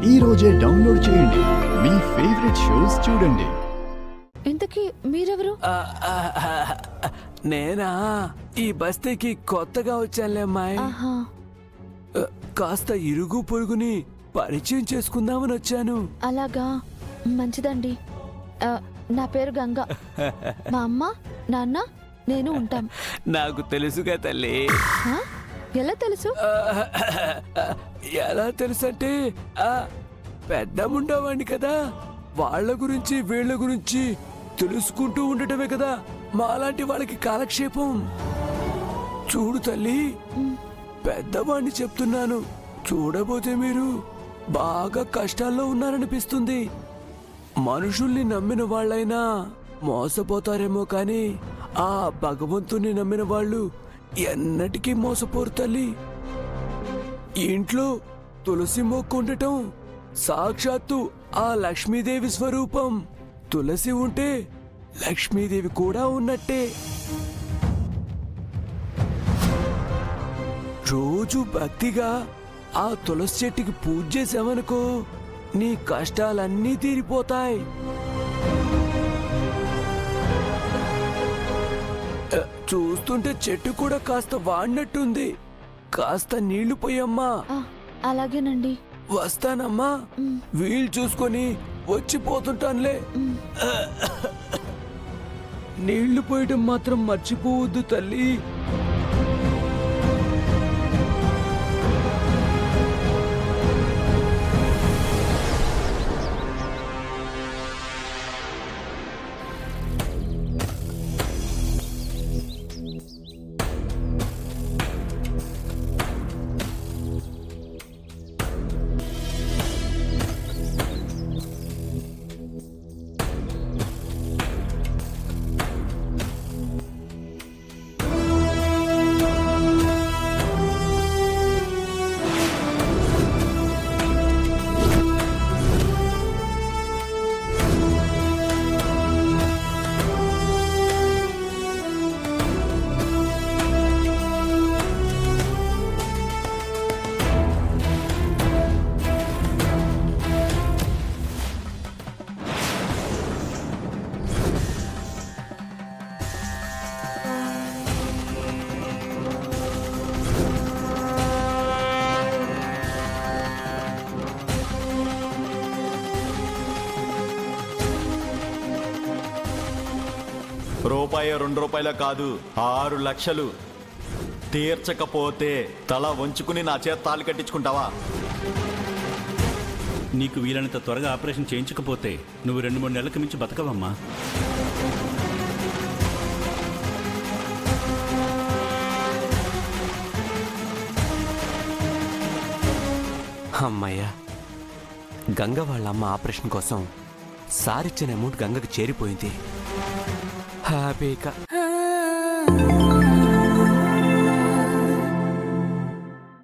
ఈ రోజే డౌన్లోడ్ చేయండి. మీ ఫేవరెట్ షోస్ చూడండి. ఇంతకీ మీరెవరు? నేనా? ఈ బస్తీకి కొత్తగా వచ్చానులే అమ్మాయి. ఆహా, కాస్త ఇరుగు పొరుగుని పరిచయం చేసుకుందామని వచ్చాను. అలాగా, మంచిదండి. నా పేరు గంగ. మా అమ్మ, నాన్న, నేను ఉంటాం. నాకు తెలుసుగా తల్లి. ఆ? ఎలా తెలుసు? ఎలా తెలుసు అంటే పెద్దముండేవాడిని కదా, వాళ్ళ గురించి వీళ్ళ గురించి తెలుసుకుంటూ ఉండటమే కదా మాలాంటి వాళ్ళకి కాలక్షేపం. చూడు తల్లి, పెద్దవాణ్ణి చెప్తున్నాను, చూడబోతే మీరు బాగా కష్టాల్లో ఉన్నారనిపిస్తుంది. మనుషుల్ని నమ్మిన వాళ్ళైనా మోసపోతారేమో కానీ ఆ భగవంతుణ్ణి నమ్మిన వాళ్ళు ఎన్నటికీ మోసపోరు తల్లి. ఇంట్లో తులసి మొక్క ఉండటం సాక్షాత్తు ఆ లక్ష్మీదేవి స్వరూపం. తులసి ఉంటే లక్ష్మీదేవి కూడా ఉన్నట్టే. రోజు భక్తిగా ఆ తులసి చెట్టుకి పూజ చేసావనుకో, నీ కష్టాలన్నీ తీరిపోతాయి. చూస్తుంటే చెట్టు కూడా కాస్త వాడినట్టుంది. కాస్త నీళ్లు పోయమ్మా. అలాగేనండి. వస్తానమ్మా, వీలు చూసుకొని వచ్చిపోతుంటానులే. నీళ్లు పోయటం మాత్రం మర్చిపోవద్దు తల్లి. రూపాయి 2 రూపాయల కాదు, 6 లక్షలు. తీర్చకపోతే తల వంచుకుని నా చేత తాళి కట్టించుకుంటావా? నీకు వీలైనంత త్వరగా ఆపరేషన్ చేయించకపోతే నువ్వు 2-3 నెలలకు మించి బతకవమ్మా. అమ్మయ్యా, గంగ వాళ్ళ అమ్మ ఆపరేషన్ కోసం సారిచ్చిన అమౌంట్ గంగకు చేరిపోయింది. హ్యాపీగా